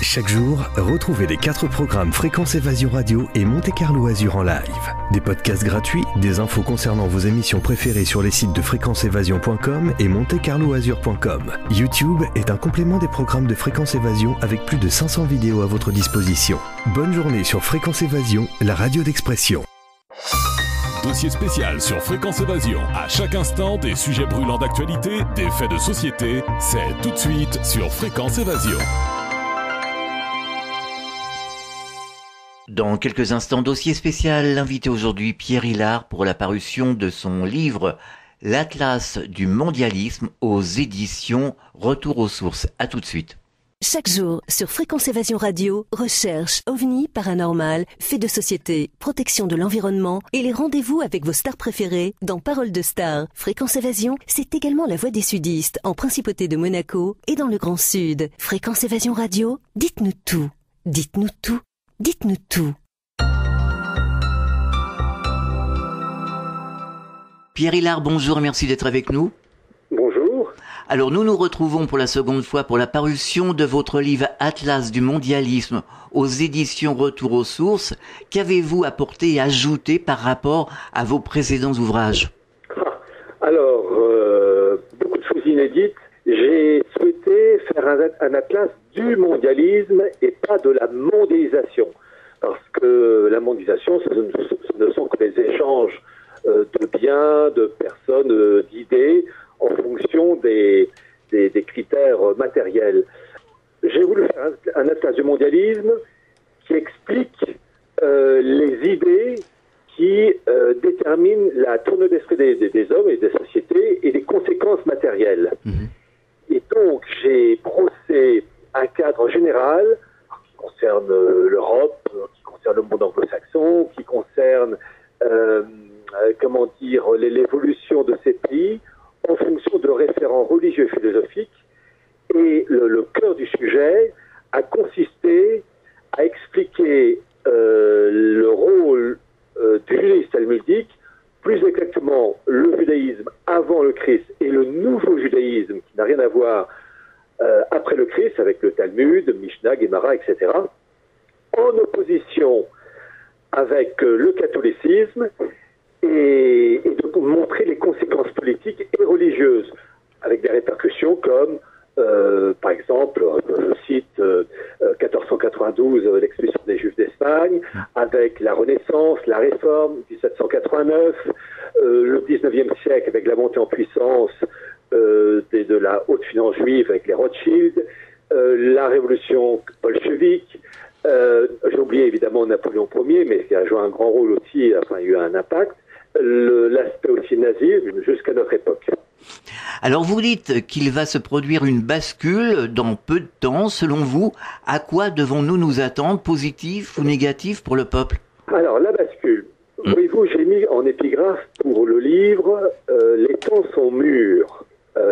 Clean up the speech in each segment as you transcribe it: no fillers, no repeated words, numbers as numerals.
Chaque jour, retrouvez les 4 programmes Fréquence Évasion Radio et Monte Carlo Azur en live. Des podcasts gratuits, des infos concernant vos émissions préférées sur les sites de fréquenceévasion.com et montecarloazur.com. YouTube est un complément des programmes de Fréquence Évasion avec plus de 500 vidéos à votre disposition. Bonne journée sur Fréquence Évasion, la radio d'expression. Dossier spécial sur Fréquence Évasion. À chaque instant, des sujets brûlants d'actualité, des faits de société. C'est tout de suite sur Fréquence Évasion. Dans quelques instants, dossier spécial, invité aujourd'hui Pierre Hilard pour la parution de son livre « L'Atlas du mondialisme » aux éditions Retour aux sources. À tout de suite. Chaque jour, sur Fréquence Évasion Radio, recherche, ovni, paranormal, faits de société, protection de l'environnement et les rendez-vous avec vos stars préférées dans Paroles de Stars. Fréquence Évasion, c'est également la voix des sudistes en Principauté de Monaco et dans le Grand Sud. Fréquence Évasion Radio, dites-nous tout. Dites-nous tout. Dites-nous tout. Pierre Hilard, bonjour, merci d'être avec nous. Bonjour. Alors nous nous retrouvons pour la seconde fois pour la parution de votre livre Atlas du mondialisme aux éditions Retour aux sources. Qu'avez-vous apporté et ajouté par rapport à vos précédents ouvrages? Alors, beaucoup de choses inédites. J'ai souhaité faire un atlas du mondialisme et pas de la mondialisation. Parce que la mondialisation, ce ne sont que des échanges de biens, de personnes, d'idées, en fonction des critères matériels. J'ai voulu faire un atlas du mondialisme qui explique les idées qui déterminent la tournure d'esprit des hommes et des sociétés et les conséquences matérielles. Et donc, j'ai brossé un cadre général qui concerne l'Europe, qui concerne le monde anglo-saxon, qui concerne l'évolution de ces pays en fonction de référents religieux et philosophiques. Et le cœur du sujet a consisté à expliquer le rôle du judaïsme talmudique, plus exactement le judaïsme avant le Christ et le nouveau judaïsme qui n'a rien à voir après le Christ avec le Talmud, Mishnah, Gemara, etc. en opposition avec le catholicisme et de montrer les conséquences politiques et religieuses avec des répercussions comme par exemple, je cite 1492, l'expulsion des Juifs d'Espagne, avec la Renaissance, la Réforme, 1789, le 19e siècle avec la montée en puissance de la haute finance juive avec les Rothschild, la révolution bolchevique, j'ai oublié évidemment Napoléon Ier, mais qui a joué un grand rôle aussi, enfin il y a eu un impact, l'aspect aussi nazi jusqu'à notre époque. Alors vous dites qu'il va se produire une bascule dans peu de temps. Selon vous, à quoi devons-nous nous attendre, positif ou négatif pour le peuple? Alors la bascule, voyez-vous, j'ai mis en épigraphe pour le livre les temps sont mûrs,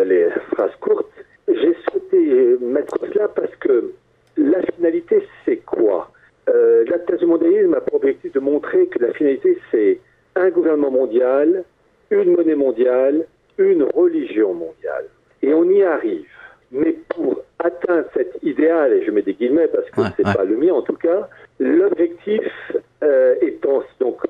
les phrases courtes. J'ai souhaité mettre cela parce que la finalité c'est quoi? L'Atlas du mondialisme a pour objectif de montrer que la finalité c'est un gouvernement mondial, une monnaie mondiale, une religion mondiale. Et on y arrive. Mais pour atteindre cet idéal, et je mets des guillemets parce que c'est pas le mien en tout cas, l'objectif étant donc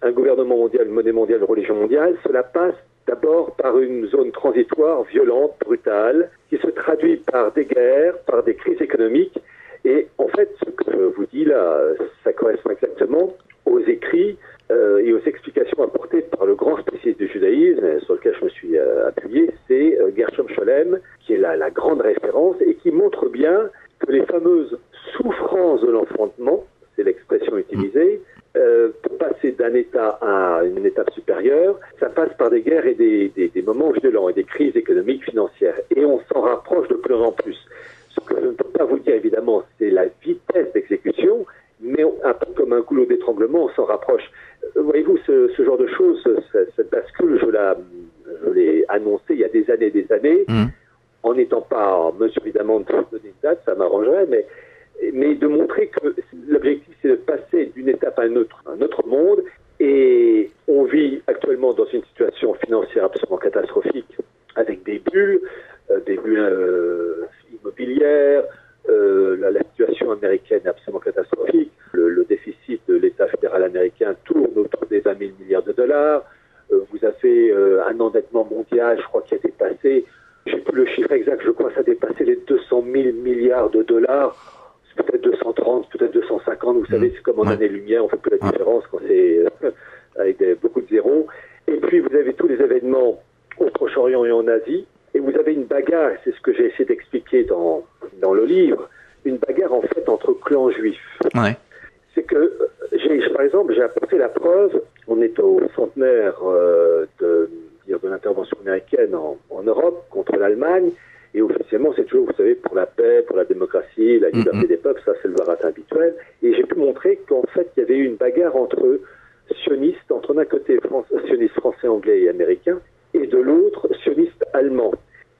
un gouvernement mondial, une monnaie mondiale, une religion mondiale, cela passe d'abord par une zone transitoire, violente, brutale, qui se traduit par des guerres, par des crises économiques. Et en fait, ce que je vous dis là, ça correspond exactement aux écrits et aux explications apportées par le grand spécialiste du judaïsme, sur lequel je me suis appuyé, c'est Gershom Scholem, qui est la grande référence, et qui montre bien que les fameuses souffrances de l'enfantement, c'est l'expression utilisée, pour passer d'un état à une étape supérieure, ça passe par des guerres et des moments violents, et des crises économiques, financières. Et on s'en rapproche de plus en plus. Ce que je ne peux pas vous dire, évidemment, c'est la vitesse d'exécution, mais un peu comme un goulot d'étranglement, on s'en rapproche. Voyez-vous, ce genre de choses, cette bascule, je l'ai annoncé il y a des années, en n'étant pas en mesure, évidemment, de donner une date, ça m'arrangerait, mais de montrer que l'objectif, c'est de passer d'une étape à un autre monde, et on vit actuellement dans une situation financière absolument catastrophique, avec des bulles immobilières, la situation américaine est absolument catastrophique. Le déficit de l'État fédéral américain tourne autour des 20 000 milliards de dollars. Vous avez un endettement mondial, je crois, qui a dépassé, je n'ai plus le chiffre exact, je crois que ça a dépassé les 200 000 milliards de dollars. C'est peut-être 230, peut-être 250. Vous savez, c'est comme en année-lumière, on fait plus la différence quand c'est avec beaucoup de zéros. Et puis, vous avez tous les événements au Proche-Orient et en Asie. Et vous avez une bagarre, c'est ce que j'ai essayé d'expliquer dans le livre, une bagarre en fait entre clans juifs. Ouais. C'est que, par exemple, j'ai apporté la preuve, on est au centenaire de l'intervention américaine en Europe contre l'Allemagne, et officiellement c'est toujours, vous savez, pour la paix, pour la démocratie, la liberté des peuples, ça c'est le baratin habituel. Et j'ai pu montrer qu'en fait il y avait eu une bagarre entre sionistes, entre d'un côté sionistes français, anglais et américains, et de l'autre sionistes allemands,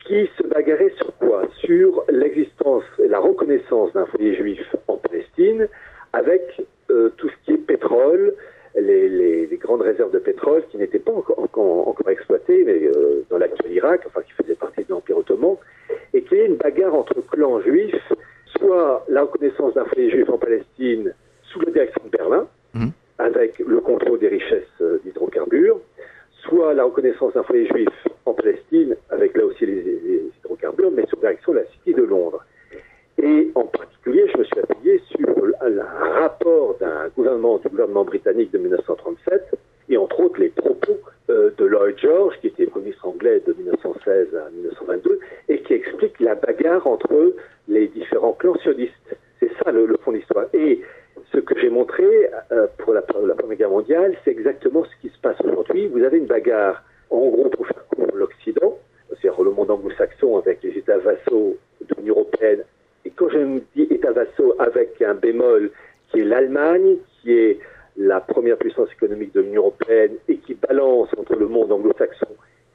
qui se bagarraient sur quoi? Sur l'existence et la reconnaissance d'un foyer juif en Palestine, avec tout ce qui est pétrole, les grandes réserves de pétrole qui n'étaient pas encore exploitées, mais dans l'actuel Irak, enfin qui faisait partie de l'Empire ottoman, et qu'il y ait une bagarre entre clans juifs, soit la reconnaissance d'un foyer juif en Palestine sous la direction de Berlin, avec le contrôle des richesses d'hydrocarbures, soit la reconnaissance d'un foyer juif en Palestine, avec là aussi les hydrocarbures, mais sous la direction de la City de Londres. Et en particulier, je me suis appuyé sur un rapport du gouvernement britannique de 1937, et entre autres les propos de Lloyd George, qui était Premier ministre anglais de 1916 à 1922, et qui explique la bagarre entre les différents clans sionistes. C'est ça le fond de l'histoire. Et ce que j'ai montré pour la Première Guerre mondiale, c'est exactement ce qui se passe aujourd'hui. Vous avez une bagarre, en gros, pour faire court, l'Occident, c'est-à-dire le monde anglo-saxon avec les États vassaux de l'Union européenne. Et quand je me dis États vassaux avec un bémol, qui est l'Allemagne, qui est la première puissance économique de l'Union européenne et qui balance entre le monde anglo-saxon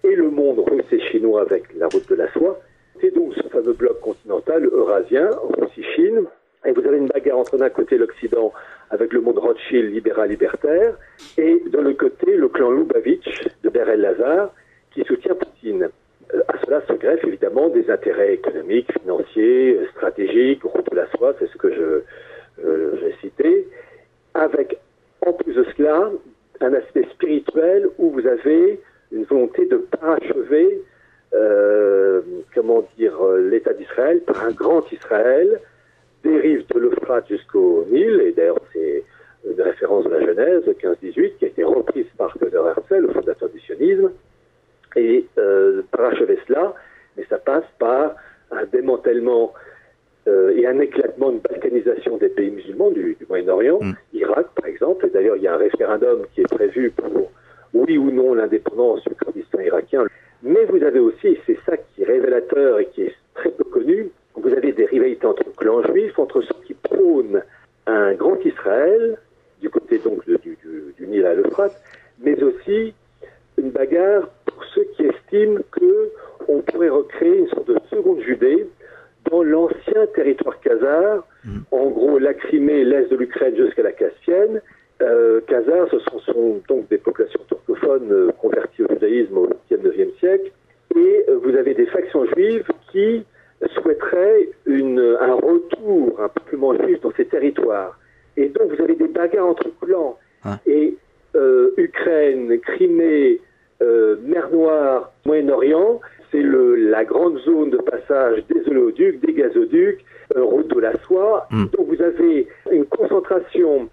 et le monde russe et chinois avec la route de la soie, c'est donc ce fameux bloc continental eurasien, Russie-Chine. Et vous avez une bagarre entre d'un côté l'Occident avec le monde Rothschild libéral-libertaire et de l'autre côté le clan Lubavitch de Ber el-Lazar qui soutient Poutine. À cela se greffent évidemment des intérêts économiques, financiers, stratégiques, route de la soie, c'est ce que j'ai cité, avec en plus de cela un aspect spirituel où vous avez une volonté de parachever l'État d'Israël par un grand Israël, des rives de l'Euphrate jusqu'au Nil, et d'ailleurs c'est une référence de la Genèse 15-18 qui a été reprise par Theodor Herzl, le fondateur du sionisme, et parachever cela, mais ça passe par un démantèlement et un éclatement, une balkanisation des pays musulmans du Moyen-Orient, Irak par exemple, et d'ailleurs il y a un référendum qui est prévu pour oui ou non l'indépendance du Kurdistan irakien, mais vous avez aussi, c'est ça qui est révélateur et qui est très peu connu, vous avez des rivalités entre clans juifs, entre ceux qui prônent un grand Israël, du côté donc du Nil à l'Euphrate, mais aussi une bagarre pour ceux qui estiment qu'on pourrait recréer une sorte de seconde Judée dans l'ancien territoire khazar, en gros la Crimée, l'est de l'Ukraine jusqu'à la Caspienne. Khazars, ce sont donc des populations turcophones converties au judaïsme au 8e-9e siècle, et vous avez des factions juives qui souhaiteraient un retour, un peuplement juif dans ces territoires. Et donc vous avez des bagarres entre clans. Et Ukraine, Crimée, Mer Noire, Moyen-Orient, c'est la grande zone de passage des oléoducs, des gazoducs, route de la soie. Donc vous avez une concentration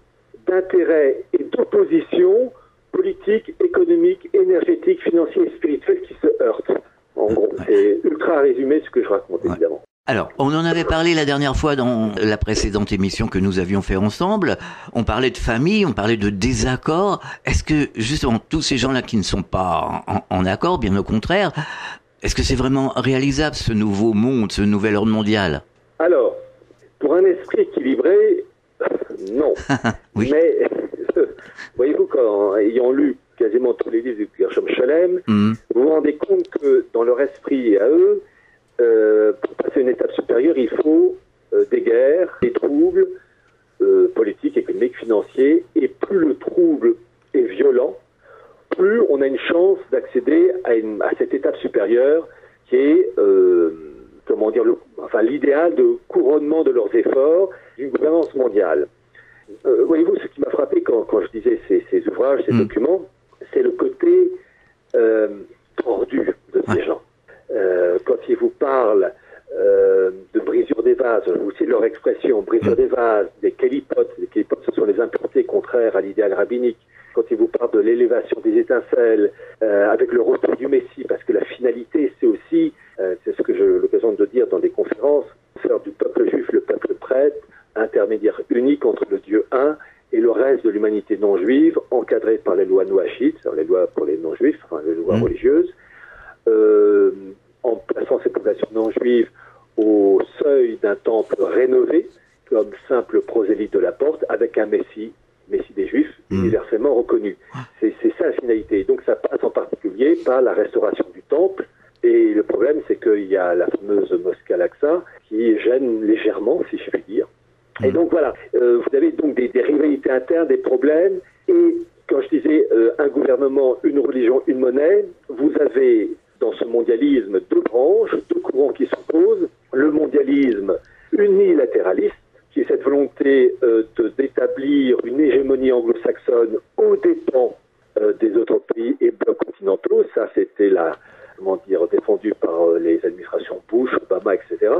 d'intérêts et d'opposition politique, économique, énergétique, financière et spirituelle qui se heurtent. En gros, c'est ultra résumé ce que je raconte, évidemment. Alors, on en avait parlé la dernière fois dans la précédente émission que nous avions fait ensemble. On parlait de famille, on parlait de désaccord. Est-ce que, justement, tous ces gens-là qui ne sont pas en accord, bien au contraire, est-ce que c'est vraiment réalisable, ce nouveau monde, ce nouvel ordre mondial? Alors, pour un esprit équilibré, non. Oui. Mais, voyez-vous, ayant lu quasiment tous les livres de Gershom Scholem, vous vous rendez compte que dans leur esprit à eux, pour passer une étape supérieure, il faut des guerres, des troubles politiques, économiques, financiers, et plus le trouble est violent, plus on a une chance d'accéder à cette étape supérieure qui est, l'idéal de couronne fondement de leurs efforts d'une gouvernance mondiale. Voyez-vous, ce qui m'a frappé quand je disais ces ouvrages, ces documents, c'est le côté tordu de ces gens. Quand ils vous parlent de brisure des vases, aussi leur expression, brisure des vases, des kélipotes, ce sont les impuretés contraires à l'idéal rabbinique. Quand ils vous parlent de l'élévation des étincelles, avec le retour du Messie, parce que la finalité, c'est aussi, c'est ce que j'ai eu l'occasion de dire dans des conférences, faire du peuple juif le peuple prêtre, intermédiaire unique entre le Dieu un et le reste de l'humanité non juive, encadrée par les lois noachites, les lois pour les non-juifs, enfin les lois religieuses, en plaçant ces populations non-juives au seuil d'un temple rénové, comme simple prosélyte de la porte, avec un Messie des Juifs, universellement reconnu. C'est ça la finalité. Donc ça passe en particulier par la restauration du temple. Et le problème, c'est qu'il y a la fameuse mosquée Al-Aqsa qui gêne légèrement, si je puis dire. Et donc voilà, vous avez donc des rivalités internes, des problèmes. Et quand je disais un gouvernement, une religion, une monnaie, vous avez dans ce mondialisme deux branches, deux courants qui s'opposent. Le mondialisme unilatéraliste, qui est cette volonté d'établir une hégémonie anglo-saxonne aux dépens des autres pays et blocs continentaux. Ça, c'était défendu par les administrations Bush, Obama, etc.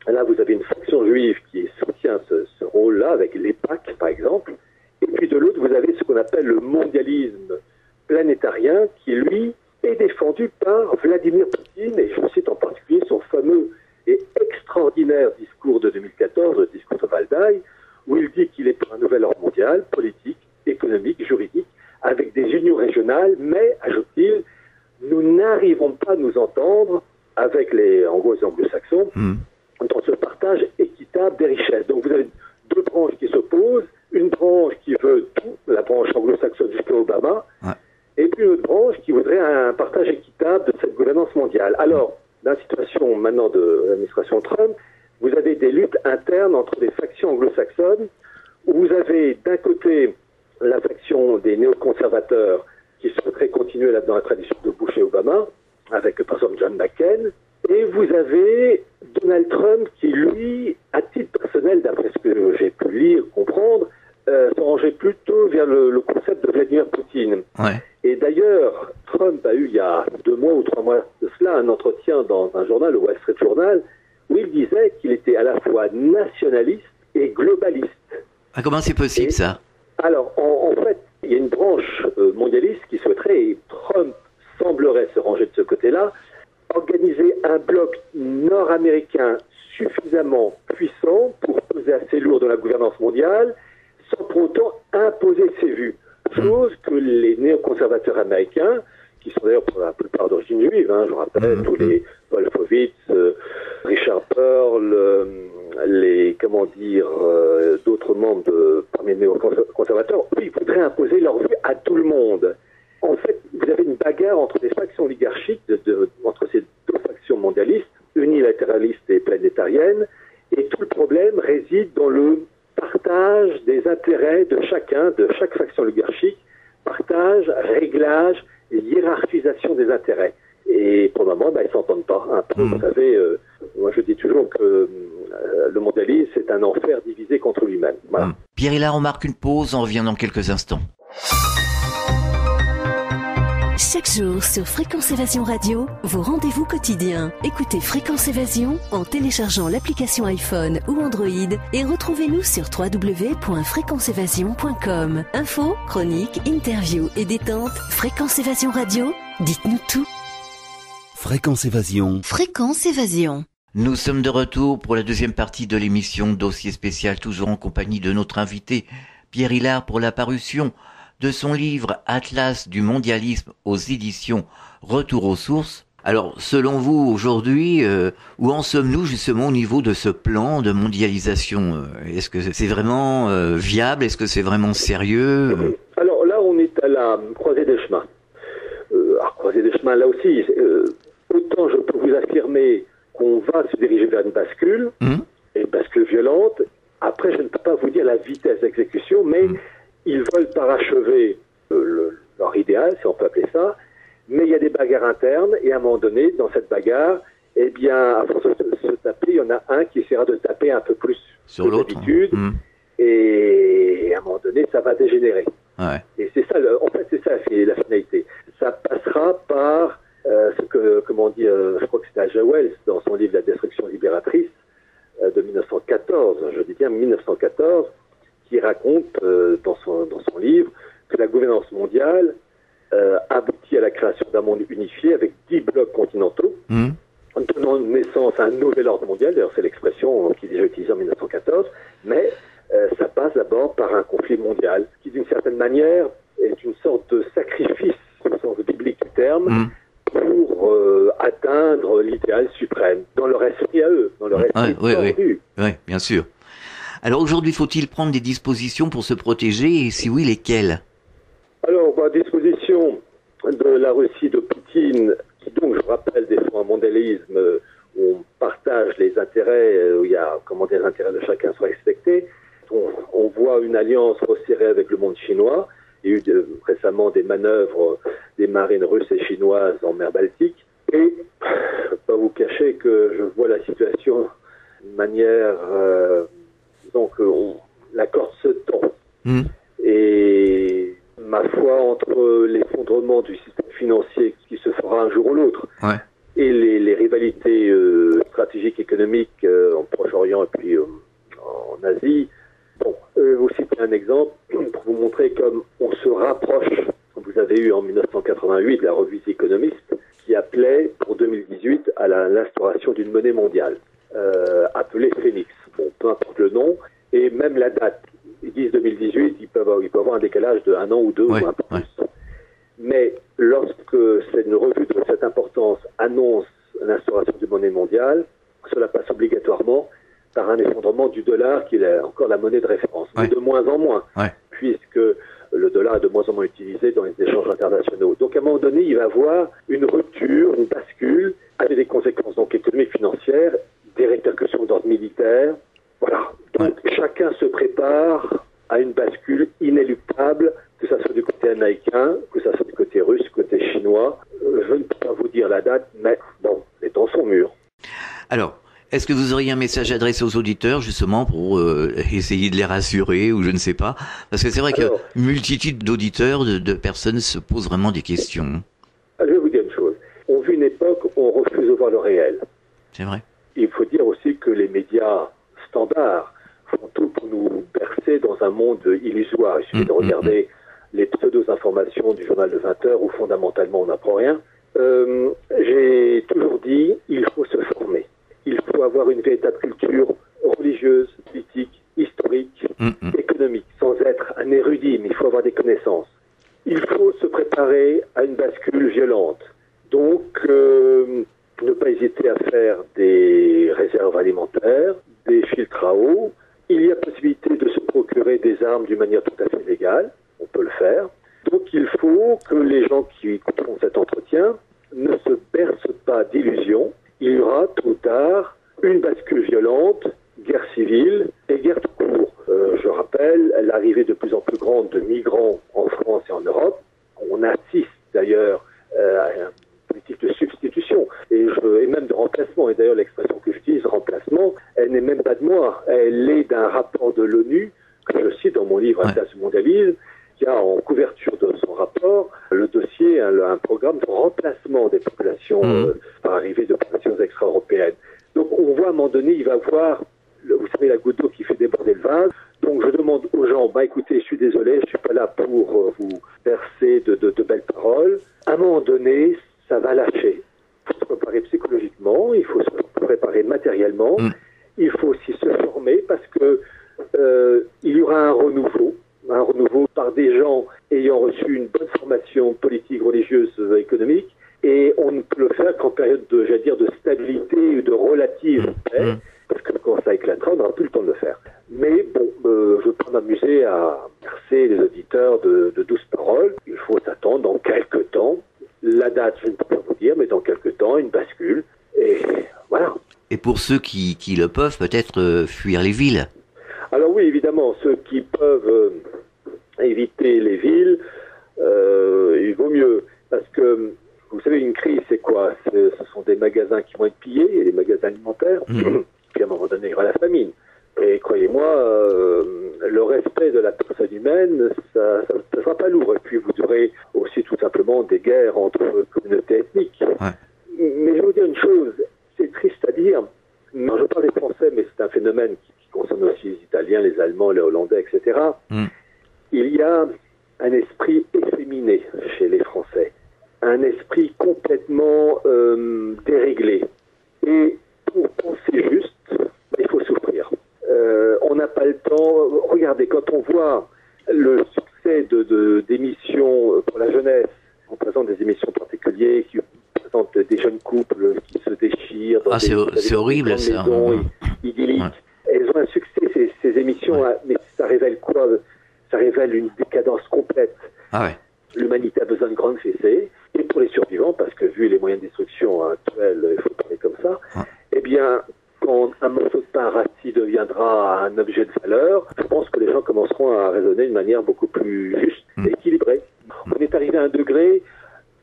Là, vous avez une faction juive qui soutient ce rôle-là, avec l'EPAC, par exemple. Et puis de l'autre, vous avez ce qu'on appelle le mondialisme planétarien, qui, lui, est défendu par Vladimir Poutine, et je cite en particulier son fameux et extraordinaire discours de 2014, le discours de Valdai, où il dit qu'il est pour un nouvel ordre mondial, politique, économique, juridique, avec des unions régionales, mais, ajoute-t-il, nous n'arrivons pas à nous entendre avec les anglo-saxons dans ce partage équitable des richesses. Donc vous avez deux branches qui s'opposent, une branche qui veut tout, la branche anglo-saxonne jusqu'à Obama, et puis une autre branche qui voudrait un partage équitable de cette gouvernance mondiale. Alors, dans la situation maintenant de l'administration Trump, vous avez des luttes internes entre les factions anglo-saxonnes, où vous avez d'un côté la faction des néoconservateurs qui souhaiteraient continuer dans la tradition de Bush et Obama, avec par exemple John McCain, et vous avez Donald Trump qui, lui, à titre personnel, d'après ce que j'ai pu lire, comprendre, se rangeait plutôt vers le concept de Vladimir Poutine. Ouais. Et d'ailleurs, Trump a eu il y a 2 mois ou 3 mois de cela un entretien dans un journal, le Wall Street Journal, où il disait qu'il était à la fois nationaliste et globaliste. Ah, comment c'est possible ça ? Alors, en fait, il y a une branche mondialiste qui souhaiterait, et Trump semblerait se ranger de ce côté-là, organiser un bloc nord-américain suffisamment puissant pour peser assez lourd dans la gouvernance mondiale, sans pour autant imposer ses vues. Chose que les néoconservateurs américains, qui sont d'ailleurs pour la plupart d'origine juive, je rappelle tous les Wolfowitz, Richard Pearl, d'autres membres parmi les néoconservateurs, eux, ils voudraient imposer leur vue à tout le monde. En fait, vous avez une bagarre entre les factions oligarchiques, entre ces deux factions mondialistes, unilatéralistes et planétariennes, et tout le problème réside dans le partage des intérêts de chaque faction oligarchique, partage, réglage et hiérarchisation des intérêts. Et pour le moment, ils ne s'entendent pas. Vous savez, moi je dis toujours que le mondialisme, c'est un enfer divisé contre lui-même. Voilà. Pierre Hillard, on marque une pause, on revient dans quelques instants. Chaque jour sur Fréquence Évasion Radio, vos rendez-vous quotidiens. Écoutez Fréquence Évasion en téléchargeant l'application iPhone ou Android et retrouvez-nous sur www.fréquenceévasion.com. Infos, chroniques, interviews et détente. Fréquence Évasion Radio, dites-nous tout. Fréquence Évasion. Fréquence Évasion. Nous sommes de retour pour la deuxième partie de l'émission Dossier spécial, toujours en compagnie de notre invité Pierre Hillard pour la parution de son livre Atlas du mondialisme aux éditions Retour aux sources. Alors, selon vous, aujourd'hui, où en sommes-nous justement au niveau de ce plan de mondialisation ? Est-ce que c'est vraiment viable ? Est-ce que c'est vraiment sérieux ? Alors là, on est à la croisée des chemins. Croisée des chemins, là aussi, autant je peux vous affirmer qu'on va se diriger vers une bascule, et une bascule violente. Après, je ne peux pas vous dire la vitesse d'exécution, mais ils veulent parachever leur idéal, si on peut appeler ça, mais il y a des bagarres internes, et à un moment donné, dans cette bagarre, eh bien, à force de se taper, il y en a un qui essaiera de taper un peu plus sur l'autre. D'habitude, et à un moment donné, ça va dégénérer. Ouais. Et c'est ça, en fait, c'est ça la finalité. Ça passera par ce que, comment on dit, je crois que c'était H.G. Wells, dans son livre La destruction libératrice, de 1914, je dis bien 1914, qui raconte dans son livre que la gouvernance mondiale aboutit à la création d'un monde unifié avec 10 blocs continentaux, donnant naissance à un nouvel ordre mondial. D'ailleurs, c'est l'expression qui est déjà utilisée en 1914, mais ça passe d'abord par un conflit mondial, qui d'une certaine manière est une sorte de sacrifice, au sens biblique du terme, pour atteindre l'idéal suprême, dans leur esprit à eux, dans leur esprit tordu. Oui, bien sûr. Alors aujourd'hui, faut-il prendre des dispositions pour se protéger, et si oui, lesquelles? Alors, disposition de la Russie de Poutine, qui donc, je rappelle, défend un mondialisme où on partage les intérêts, où il y a, comment dire, les intérêts de chacun soient respectés. On voit une alliance resserrée avec le monde chinois. Il y a eu récemment des manœuvres des marines russes et chinoises en mer Baltique. Et je ne peux pas vous cacher que je vois la situation d'une manière, disons que la corde se tend. Et ma foi, entre l'effondrement du système financier qui se fera un jour ou l'autre, et les rivalités stratégiques économiques en Proche-Orient et puis en Asie. Bon, je vais vous citer un exemple pour vous montrer comme on se rapproche. Vous avez eu en 1988 la revue The Economist qui appelait pour 2018 à l'instauration d'une monnaie mondiale appelée Phoenix. Bon, peu importe le nom et même la date. Ils disent 2018, il peut avoir un décalage de 1 an ou 2 ou un peu plus. Mais lorsque c'est une revue de cette importance annonce l'instauration d'une monnaie mondiale, cela passe obligatoirement par un effondrement du dollar qui est encore la monnaie de référence, mais de moins en moins, puisque le dollar est de moins en moins utilisé dans les échanges internationaux. Donc à un moment donné, il va y avoir une rupture, une bascule, avec des conséquences donc économiques, financières, des répercussions d'ordre militaire. Voilà. Donc chacun se prépare à une bascule inéluctable, que ça soit du côté américain, que ça soit du côté russe, côté chinois. Je ne peux pas vous dire la date, mais bon, les temps sont mûrs. Alors, est-ce que vous auriez un message adressé aux auditeurs, justement, pour essayer de les rassurer, ou je ne sais pas? Parce que c'est vrai qu'une multitude d'auditeurs, de personnes se posent vraiment des questions. Je vais vous dire une chose. On vit une époque où on refuse de voir le réel. C'est vrai. Il faut dire aussi que les médias standards font tout pour nous bercer dans un monde illusoire. Il suffit de regarder les pseudo-informations du journal de 20 heures où fondamentalement on n'apprend rien. J'ai toujours dit, il faut se former. Il faut avoir une véritable culture religieuse, politique, historique, économique, sans être un érudit, mais il faut avoir des connaissances. Il faut se préparer à une bascule violente. Donc, ne pas hésiter à faire des réserves alimentaires, des filtres à eau. Il y a possibilité de se procurer des armes d'une manière tout à fait légale. On peut le faire. Donc, il faut que les gens qui écouteront cet entretien ne se bercent pas d'illusions. Il y aura tôt ou tard une bascule violente, guerre civile et guerre tout court. Je rappelle l'arrivée de plus en plus grande de migrants en France et en Europe. On assiste d'ailleurs à une politique de substitution et même de remplacement. Et d'ailleurs l'expression que j'utilise, remplacement, elle n'est même pas de moi. Elle est d'un rapport de l'ONU que je cite dans mon livre Atlas du mondialisme, qui a en couverture de son rapport le dossier, un programme de remplacement des populations par arrivée de populations extra-européennes. Donc on voit à un moment donné, il va avoir, vous savez, la goutte d'eau qui fait déborder le vase. Donc je demande aux gens, écoutez, je suis désolé, je suis pas là pour vous verser de belles paroles. À un moment donné, ça va lâcher. Il faut se préparer psychologiquement, il faut se préparer matériellement, il faut aussi se former parce que il y aura un renouveau par des gens ayant reçu une bonne formation politique, religieuse, économique, et on ne peut le faire qu'en période de stabilité ou de relative paix, parce que quand ça éclatera, on n'aura plus le temps de le faire. Mais bon, je ne veux pas m'amuser à bercer les auditeurs de douces paroles. Il faut s'attendre dans quelques temps. La date, je ne peux pas vous dire, mais dans quelques temps, une bascule. Et voilà. Et pour ceux qui le peuvent, peut-être fuir les villes. Alors oui, évidemment, ceux qui peuvent éviter les villes, il vaut mieux. Parce que Vous savez, une crise, c'est quoi? Ce sont des magasins qui vont être pillés, et des magasins alimentaires, puis à un moment donné, il y aura la famine. Et croyez-moi, le respect de la personne humaine, ça ne sera pas lourd. Et puis vous aurez aussi tout simplement des guerres entre communautés ethniques. Ouais. Mais je vais vous dire une chose, c'est triste à dire. Je parle des Français, mais c'est un phénomène qui concerne aussi les Italiens, les Allemands, les Hollandais, etc. Il y a un esprit efféminé chez les Français. Un esprit complètement déréglé. Et pour penser juste, il faut souffrir. On n'a pas le temps. Regardez, quand on voit le succès d'émissions pour la jeunesse, on présente des émissions particulières qui présentent des jeunes couples qui se déchirent. C'est horrible ça. Idylliques. Ouais. Elles ont un succès, ces émissions, mais ça révèle quoi? Ça révèle une décadence complète. L'humanité a besoin de grandes fessées. Et pour les survivants, parce que vu les moyens de destruction actuels, il faut parler comme ça, eh bien, quand un morceau de pain rassis deviendra un objet de valeur, je pense que les gens commenceront à raisonner de manière beaucoup plus juste et équilibrée. On est arrivé à un degré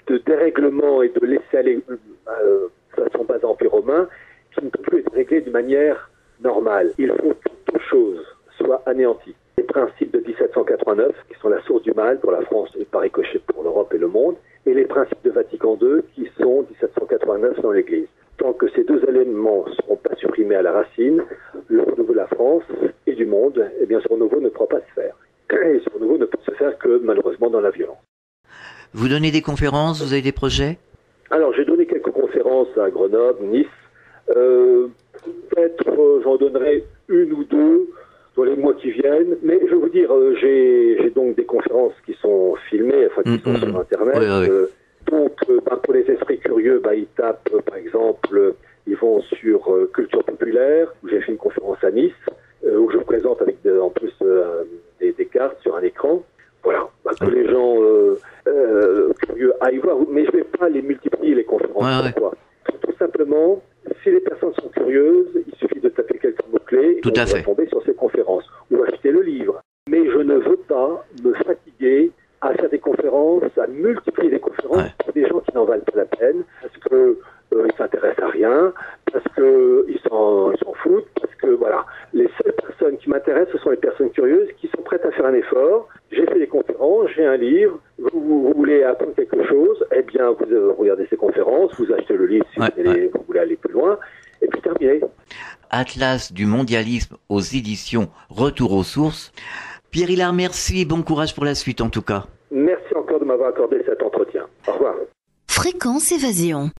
de dérèglement et de laisser aller de façon basée en Empire romain qui ne peut plus être réglé d'une manière normale. Il faut que toute chose soit anéantie. Les principes de 1789, qui sont la source du mal pour la France et par ricochet pour l'Europe et le monde, et les principes de Vatican II, qui sont 1789 dans l'Église. Tant que ces deux éléments ne seront pas supprimés à la racine, le renouveau de la France et du monde, eh bien ce renouveau ne pourra pas se faire. Et ce renouveau ne peut se faire que malheureusement dans la violence. Vous donnez des conférences, vous avez des projets? Alors j'ai donné quelques conférences à Grenoble, Nice. Peut-être j'en donnerai une ou deux dans les mois qui viennent. Mais je vais vous dire, j'ai donc des conférences qui sont filmées, enfin qui sont sur Internet. Donc, pour les esprits curieux, ils tapent, par exemple, ils vont sur Culture Populaire, où j'ai fait une conférence à Nice, où je présente avec en plus des cartes sur un écran. Voilà, que les gens curieux aillent voir, mais je ne vais pas les multiplier, les conférences. Pourquoi? Tout simplement, si les personnes sont curieuses, il suffit de taper quelques mots-clés et on va tomber sur ces conférences, ou acheter le livre. Mais je ne veux pas me fatiguer à faire des conférences, à multiplier des conférences pour des gens qui n'en valent pas la peine, parce que ils s'intéressent à rien, parce que ils s'en foutent, parce que voilà, les seules personnes qui m'intéressent, ce sont les personnes curieuses qui sont prêtes à faire un effort. J'ai fait des conférences, j'ai un livre, vous voulez apprendre quelque chose, eh bien vous regardez ces conférences, vous achetez le livre si vous voulez aller plus loin, et puis terminé. Atlas du mondialisme aux éditions Retour aux sources. Pierre Hilard, merci et bon courage pour la suite en tout cas. Merci encore de m'avoir accordé cet entretien. Au revoir. Fréquence Évasion.